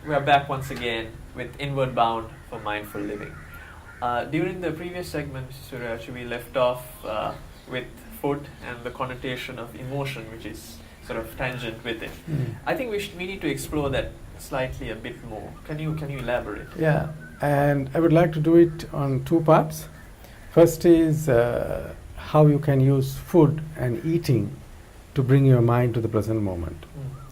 we are back once again with Inward Bound for Mindful Living. During the previous segment, Suraj, we left off with food and the connotation of emotion, which is sort of tangent with it. I think we need to explore that slightly a bit more. Can you elaborate? Yeah, and I would like to do it on two parts. First is how you can use food and eating to bring your mind to the present moment.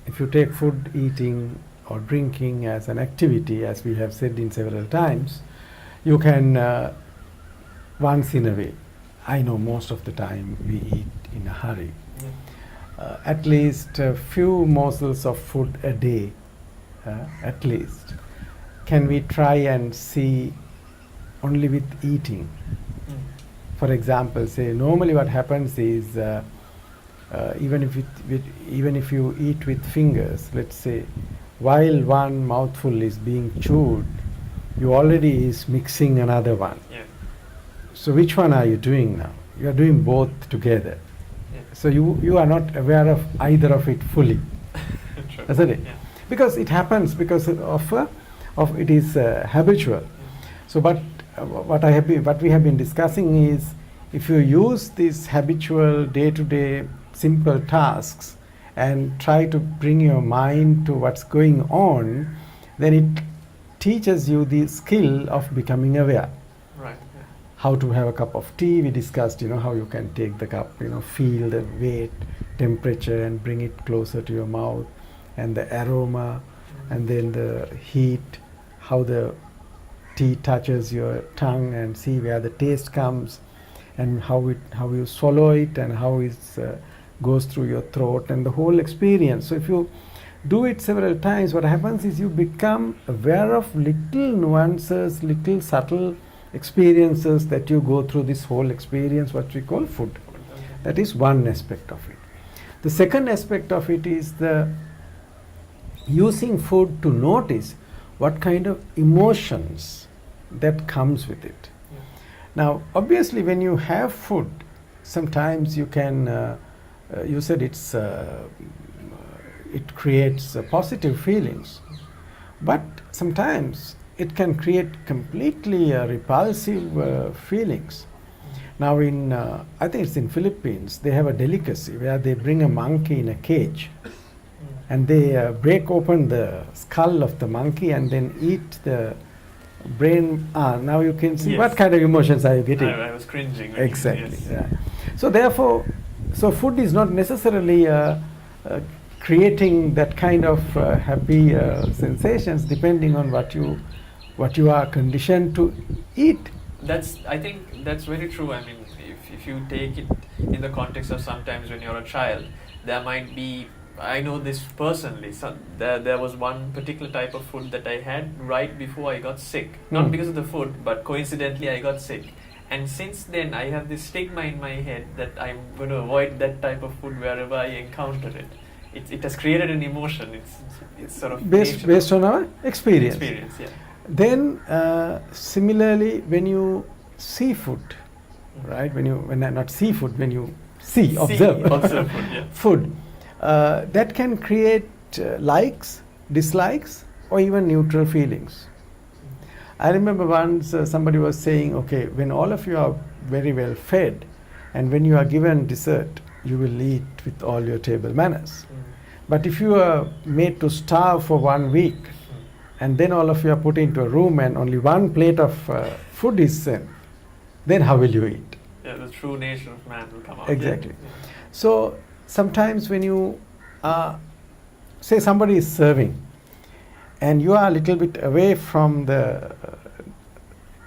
If you take food, eating or drinking as an activity, as we have said in several times, you can once in a way, I know most of the time we eat in a hurry, at least a few morsels of food a day, at least. Can we try and see only with eating? For example, say normally what happens is even if you eat with fingers, let's say, while one mouthful is being chewed, you already is mixing another one. Yeah. So which one are you doing now? You are doing both together. Yeah. So you are not aware of either of it fully, True. isn't it? Yeah. Because it happens because of it is habitual. So, but what we have been discussing is, if you use these habitual day-to-day simple tasks and try to bring your mind to what's going on, then it teaches you the skill of becoming aware. Right. Yeah. How to have a cup of tea, we discussed, how you can take the cup, feel the weight, temperature and bring it closer to your mouth, and the aroma, and then the heat, how the tea touches your tongue and see where the taste comes, and how you swallow it and how it goes through your throat and the whole experience. So if you do it several times, what happens is you become aware of little nuances, little subtle experiences that you go through this whole experience, what we call food. That is one aspect of it. The second aspect of it is the using food to notice what kind of emotions that comes with it. Now, obviously, when you have food, sometimes you can, you said it creates positive feelings, but sometimes it can create completely repulsive feelings. Now, I think it's in Philippines, they have a delicacy where they bring a monkey in a cage, and they break open the skull of the monkey and then eat the brain. Now you can see what kind of emotions are you getting. I was cringing. Exactly. Yes. Yeah. So therefore, food is not necessarily creating that kind of happy sensations, depending on what you are conditioned to eat. I think that's very true. I mean, if you take it in the context of sometimes when you're a child, there might be, I know this personally, so there was one particular type of food that I had right before I got sick. Not because of the food, but coincidentally I got sick. And since then I have this stigma in my head that I'm going to avoid that type of food wherever I encounter it. It has created an emotion. It's sort of based on our experience. Yeah. Then similarly, when you see food, right? When you observe food, yeah. food, that can create likes, dislikes, or even neutral feelings. I remember once somebody was saying, okay, when all of you are very well fed, and when you are given dessert, you will eat with all your table manners. But if you are made to starve for 1 week, and then all of you are put into a room and only one plate of food is sent, then how will you eat? Yeah, the true nature of man will come out. Exactly. Yeah. So sometimes when you say somebody is serving, and you are a little bit away from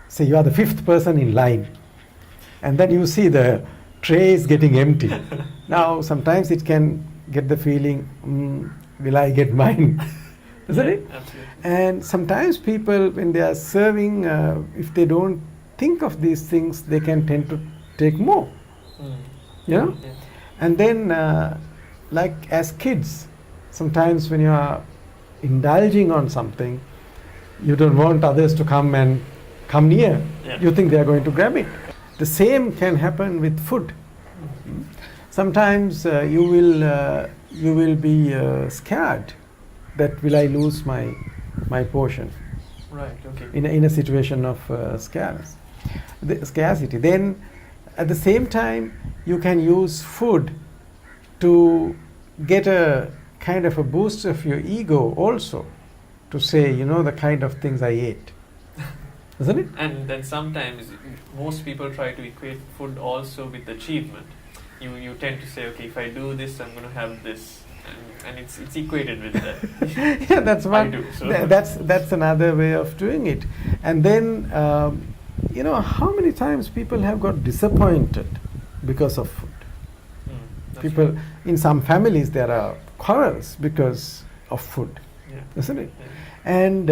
say you are the 5th person in line, and then you see the tray is getting empty. Now sometimes it can get the feeling, will I get mine? Isn't it? Absolutely. And sometimes people, when they are serving, if they don't think of these things, they can tend to take more. Yeah. And then like as kids, sometimes when you are indulging on something, you don't want others to come near. Yeah. You think they are going to grab it. The same can happen with food. Sometimes you will be scared that will I lose my my portion Right. Okay. in a situation of scarcity. Then at the same time, you can use food to get a kind of a boost of your ego also, to say, you know, the kind of things I ate. Isn't it? And then sometimes most people try to equate food also with achievement. You tend to say, okay, if I do this, I'm going to have this, and it's equated with that. Yeah, that's one. I do, so. That's another way of doing it. And then, you know, how many times people have got disappointed because of food? That's People, right. in some families, there are quarrels because of food, Yeah. isn't it? Yeah. And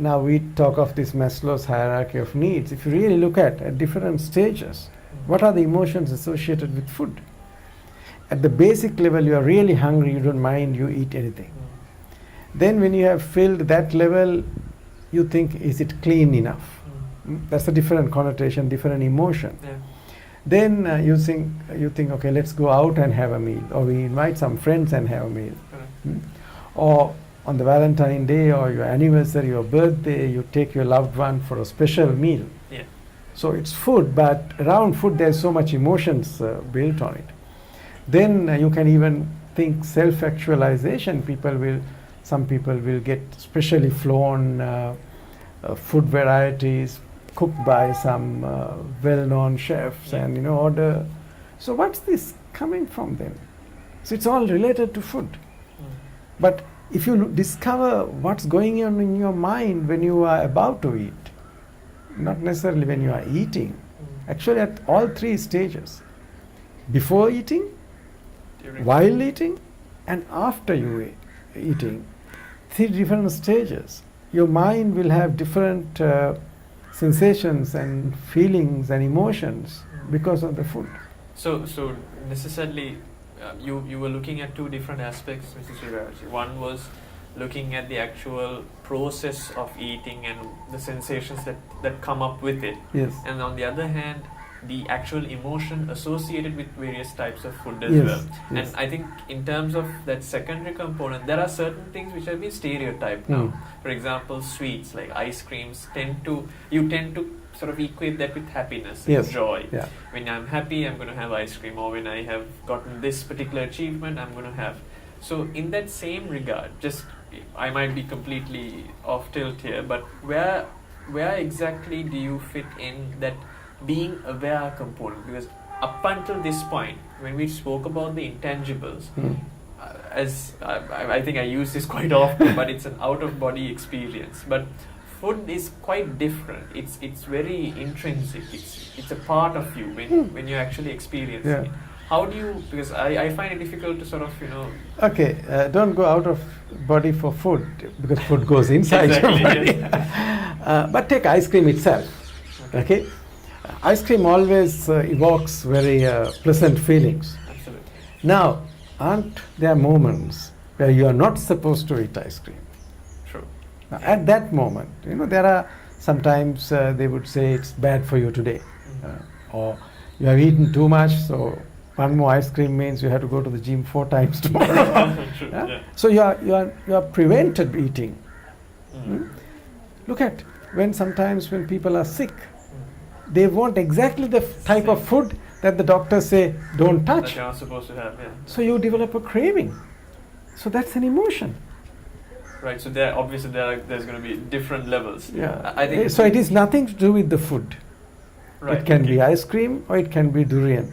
now we talk of this Maslow's hierarchy of needs. If you really look at different stages, what are the emotions associated with food? At the basic level, you are really hungry, you don't mind, you eat anything. Then when you have filled that level, you think, is it clean enough? That's a different connotation, different emotion. Yeah. Then you think, okay, let's go out and have a meal, or we invite some friends and have a meal. Correct. Or on the Valentine Day or your anniversary, your birthday, you take your loved one for a special meal. Yeah. So it's food, but around food there's so much emotions built on it. Then you can even think self-actualization. Some people will get specially flown food varieties cooked by some well-known chefs, Yeah. and order. So what's this coming from them? So it's all related to food. But if you discover what's going on in your mind when you are about to eat, not necessarily when you are eating, actually at all three stages, before eating, During- while eating, and after you eating, three different stages. Your mind will have different sensations and feelings and emotions because of the food. So necessarily, you were looking at two different aspects, Mr. Sriraj. One was looking at the actual process of eating and the sensations that come up with it, Yes. and on the other hand, the actual emotion associated with various types of food as Yes, well. yes. And I think in terms of that secondary component, there are certain things which have been stereotyped now. For example, sweets like ice creams you tend to sort of equate that with happiness and Yes. joy. Yeah. When I'm happy, I'm going to have ice cream, or when I have gotten this particular achievement, I'm going to have. So in that same regard, just I might be completely off tilt here, but where exactly do you fit in that being aware component? Because up until this point, when we spoke about the intangibles, as I think I use this quite often, but it's an out of body experience. But food is quite different. It's very intrinsic. It's a part of you when you actually experience Yeah. it. How do you? Because I find it difficult to sort of Okay, don't go out of body for food, because food goes inside Exactly, your body. yes. But take ice cream itself. Okay, ice cream always evokes very pleasant feelings. Absolutely. Now, aren't there moments where you are not supposed to eat ice cream? True. Now, at that moment, there are sometimes they would say it's bad for you today, or you have eaten too much, so one more ice cream means you have to go to the gym 4 times tomorrow. True. Yeah? Yeah. So you are prevented eating. Mm. Look at when people are sick, they want exactly the type of food that the doctors say don't That touch. you're not supposed to have. Yeah. So you develop a craving. So that's an emotion. Right. So there's going to be different levels. Yeah. I think. So it is nothing to do with the food. Right. It can okay. be ice cream or it can be durian.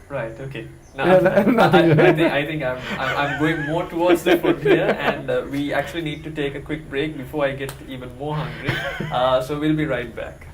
Right. Okay. Now, Yeah, nothing. I think I'm going more towards the food here, and we actually need to take a quick break before I get even more hungry. So we'll be right back.